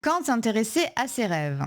Quand s'intéresser à ses rêves?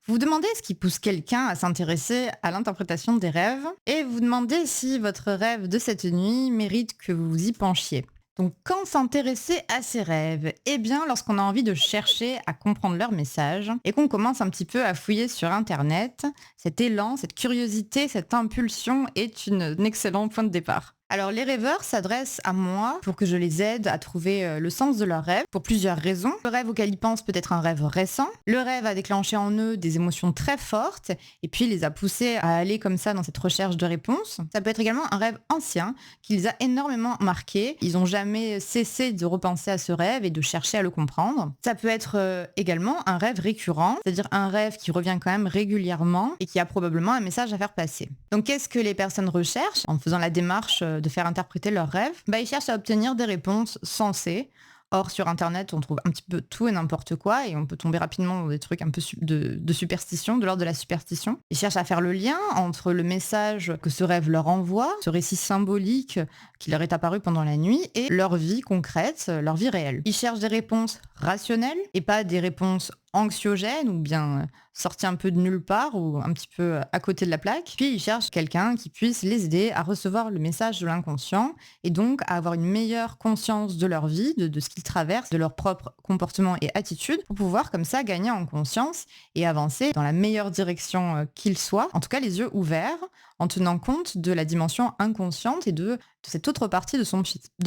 Vous vous demandez ce qui pousse quelqu'un à s'intéresser à l'interprétation des rêves et vous demandez si votre rêve de cette nuit mérite que vous vous y penchiez. Donc quand s'intéresser à ses rêves? Eh bien lorsqu'on a envie de chercher à comprendre leur message et qu'on commence un petit peu à fouiller sur internet, cet élan, cette curiosité, cette impulsion est un excellent point de départ. Alors les rêveurs s'adressent à moi pour que je les aide à trouver le sens de leur rêve pour plusieurs raisons. Le rêve auquel ils pensent peut être un rêve récent. Le rêve a déclenché en eux des émotions très fortes et puis les a poussés à aller comme ça dans cette recherche de réponses. Ça peut être également un rêve ancien qui les a énormément marqués. Ils n'ont jamais cessé de repenser à ce rêve et de chercher à le comprendre. Ça peut être également un rêve récurrent, c'est-à-dire un rêve qui revient quand même régulièrement et qui a probablement un message à faire passer. Donc qu'est-ce que les personnes recherchent en faisant la démarche de faire interpréter leurs rêves? Ils cherchent à obtenir des réponses sensées. Or, sur Internet, on trouve un petit peu tout et n'importe quoi et on peut tomber rapidement dans des trucs un peu de superstition, de l'ordre de la superstition. Ils cherchent à faire le lien entre le message que ce rêve leur envoie, ce récit symbolique qui leur est apparu pendant la nuit, et leur vie concrète, leur vie réelle. Ils cherchent des réponses rationnelles et pas des réponses anxiogènes ou bien sorties un peu de nulle part ou un petit peu à côté de la plaque. Puis ils cherchent quelqu'un qui puisse les aider à recevoir le message de l'inconscient et donc à avoir une meilleure conscience de leur vie, de ce qu'ils traversent, de leur propre comportement et attitude, pour pouvoir comme ça gagner en conscience et avancer dans la meilleure direction qu'ils soient, en tout cas les yeux ouverts, en tenant compte de la dimension inconsciente et de cette autre partie de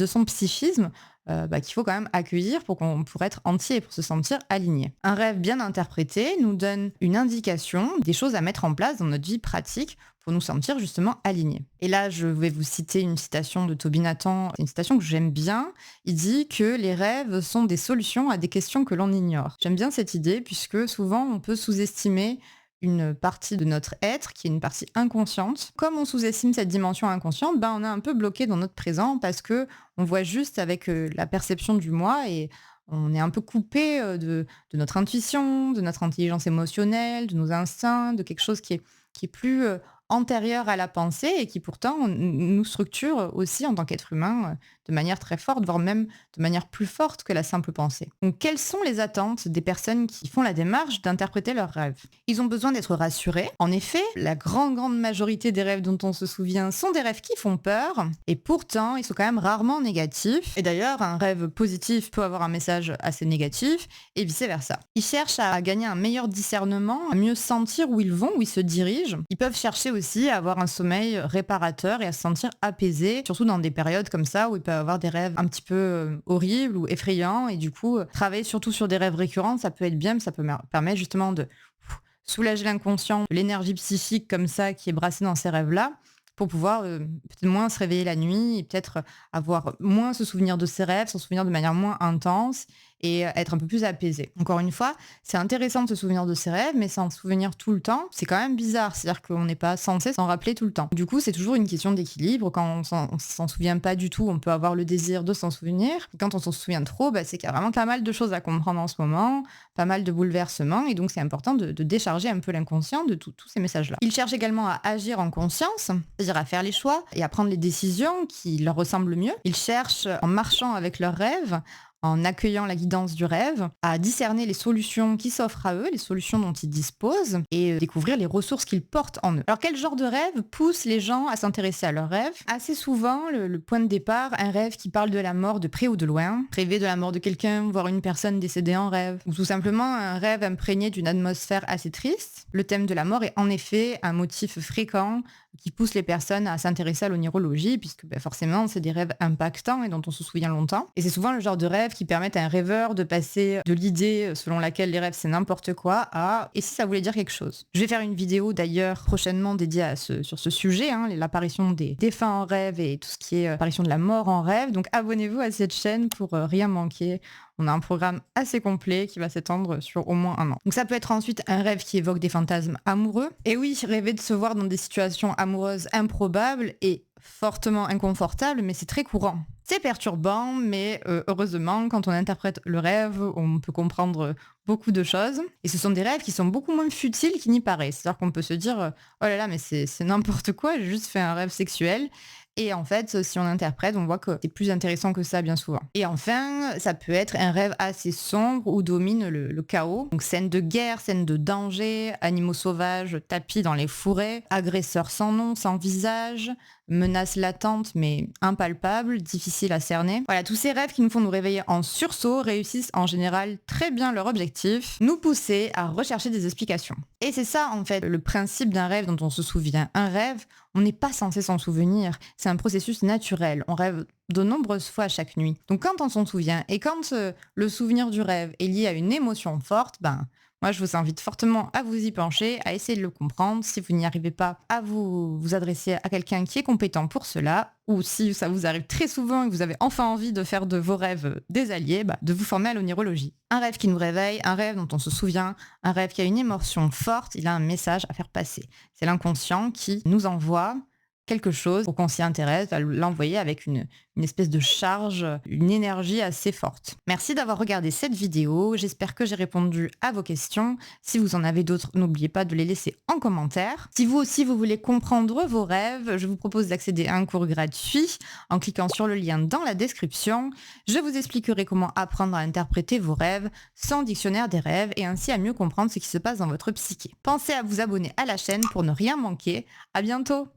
son psychisme qu'il faut quand même accueillir pour être entier et pour se sentir aligné. Un rêve bien interprété nous donne une indication des choses à mettre en place dans notre vie pratique pour nous sentir justement alignés. Et là, je vais vous citer une citation de Toby Nathan, c'est une citation que j'aime bien. Il dit que les rêves sont des solutions à des questions que l'on ignore. J'aime bien cette idée puisque souvent on peut sous-estimer une partie de notre être qui est une partie inconsciente. Comme on sous-estime cette dimension inconsciente, on est un peu bloqué dans notre présent parce que on voit juste avec la perception du moi et on est un peu coupé de notre intuition, de notre intelligence émotionnelle, de nos instincts, de quelque chose qui est plus antérieur à la pensée et qui pourtant nous structure aussi en tant qu'être humain de manière très forte, voire même de manière plus forte que la simple pensée. Donc quelles sont les attentes des personnes qui font la démarche d'interpréter leurs rêves? Ils ont besoin d'être rassurés. En effet, la grande majorité des rêves dont on se souvient sont des rêves qui font peur et pourtant ils sont quand même rarement négatifs. Et d'ailleurs, un rêve positif peut avoir un message assez négatif et vice-versa. Ils cherchent à gagner un meilleur discernement, à mieux sentir où ils vont, où ils se dirigent. Ils peuvent chercher aussi à avoir un sommeil réparateur et à se sentir apaisé, surtout dans des périodes comme ça où ils peuvent avoir des rêves un petit peu horribles ou effrayants et du coup, travailler surtout sur des rêves récurrents, ça peut être bien, mais ça peut permettre justement de soulager l'inconscient, l'énergie psychique comme ça qui est brassée dans ces rêves-là pour pouvoir peut-être moins se réveiller la nuit et peut-être avoir moins se souvenir de ses rêves, s'en souvenir de manière moins intense et être un peu plus apaisé. Encore une fois, c'est intéressant de se souvenir de ses rêves, mais s'en souvenir tout le temps, c'est quand même bizarre. C'est-à-dire qu'on n'est pas censé s'en rappeler tout le temps. Du coup, c'est toujours une question d'équilibre. Quand on s'en souvient pas du tout, on peut avoir le désir de s'en souvenir. Et quand on s'en souvient trop, c'est qu'il y a vraiment pas mal de choses à comprendre en ce moment, pas mal de bouleversements, et donc c'est important de décharger un peu l'inconscient de tous ces messages-là. Ils cherchent également à agir en conscience, c'est-à-dire à faire les choix et à prendre les décisions qui leur ressemblent le mieux. Ils cherchent, en marchant avec leurs rêves, en accueillant la guidance du rêve, à discerner les solutions qui s'offrent à eux, les solutions dont ils disposent, et découvrir les ressources qu'ils portent en eux. Alors quel genre de rêve pousse les gens à s'intéresser à leurs rêves? Assez souvent, le point de départ, un rêve qui parle de la mort de près ou de loin, rêver de la mort de quelqu'un, voir une personne décédée en rêve, ou tout simplement un rêve imprégné d'une atmosphère assez triste. Le thème de la mort est en effet un motif fréquent qui pousse les personnes à s'intéresser à l'onirologie, puisque forcément, c'est des rêves impactants et dont on se souvient longtemps. Et c'est souvent le genre de rêve qui permettent à un rêveur de passer de l'idée selon laquelle les rêves c'est n'importe quoi à «et si ça voulait dire quelque chose?». Je vais faire une vidéo d'ailleurs prochainement dédiée sur ce sujet, l'apparition des défunts en rêve et tout ce qui est apparition de la mort en rêve. Donc abonnez-vous à cette chaîne pour rien manquer. On a un programme assez complet qui va s'étendre sur au moins un an. Donc ça peut être ensuite un rêve qui évoque des fantasmes amoureux. Et oui, rêver de se voir dans des situations amoureuses improbables et fortement inconfortables, mais c'est très courant. C'est perturbant, mais heureusement, quand on interprète le rêve, on peut comprendre beaucoup de choses. Et ce sont des rêves qui sont beaucoup moins futiles qu'il n'y paraît. C'est-à-dire qu'on peut se dire « Oh là là, mais c'est n'importe quoi, j'ai juste fait un rêve sexuel ». Et en fait, si on interprète, on voit que c'est plus intéressant que ça bien souvent. Et enfin, ça peut être un rêve assez sombre où domine le chaos. Donc scène de guerre, scène de danger, animaux sauvages, tapis dans les fourrés, agresseurs sans nom, sans visage, menaces latentes mais impalpables, difficiles à cerner. Voilà, tous ces rêves qui nous font nous réveiller en sursaut réussissent en général très bien leur objectif, nous pousser à rechercher des explications. Et c'est ça en fait le principe d'un rêve dont on se souvient. Un rêve, on n'est pas censé s'en souvenir, c'est un processus naturel, on rêve de nombreuses fois chaque nuit. Donc quand on s'en souvient et quand le souvenir du rêve est lié à une émotion forte, moi, je vous invite fortement à vous y pencher, à essayer de le comprendre. Si vous n'y arrivez pas, à vous adresser à quelqu'un qui est compétent pour cela. Ou si ça vous arrive très souvent et que vous avez enfin envie de faire de vos rêves des alliés, de vous former à l'onirologie. Un rêve qui nous réveille, un rêve dont on se souvient, un rêve qui a une émotion forte, il a un message à faire passer. C'est l'inconscient qui nous envoie quelque chose pour qu'on s'y intéresse, va l'envoyer avec une espèce de charge, une énergie assez forte. Merci d'avoir regardé cette vidéo, j'espère que j'ai répondu à vos questions. Si vous en avez d'autres, n'oubliez pas de les laisser en commentaire. Si vous aussi vous voulez comprendre vos rêves, je vous propose d'accéder à un cours gratuit en cliquant sur le lien dans la description. Je vous expliquerai comment apprendre à interpréter vos rêves sans dictionnaire des rêves et ainsi à mieux comprendre ce qui se passe dans votre psyché. Pensez à vous abonner à la chaîne pour ne rien manquer. À bientôt!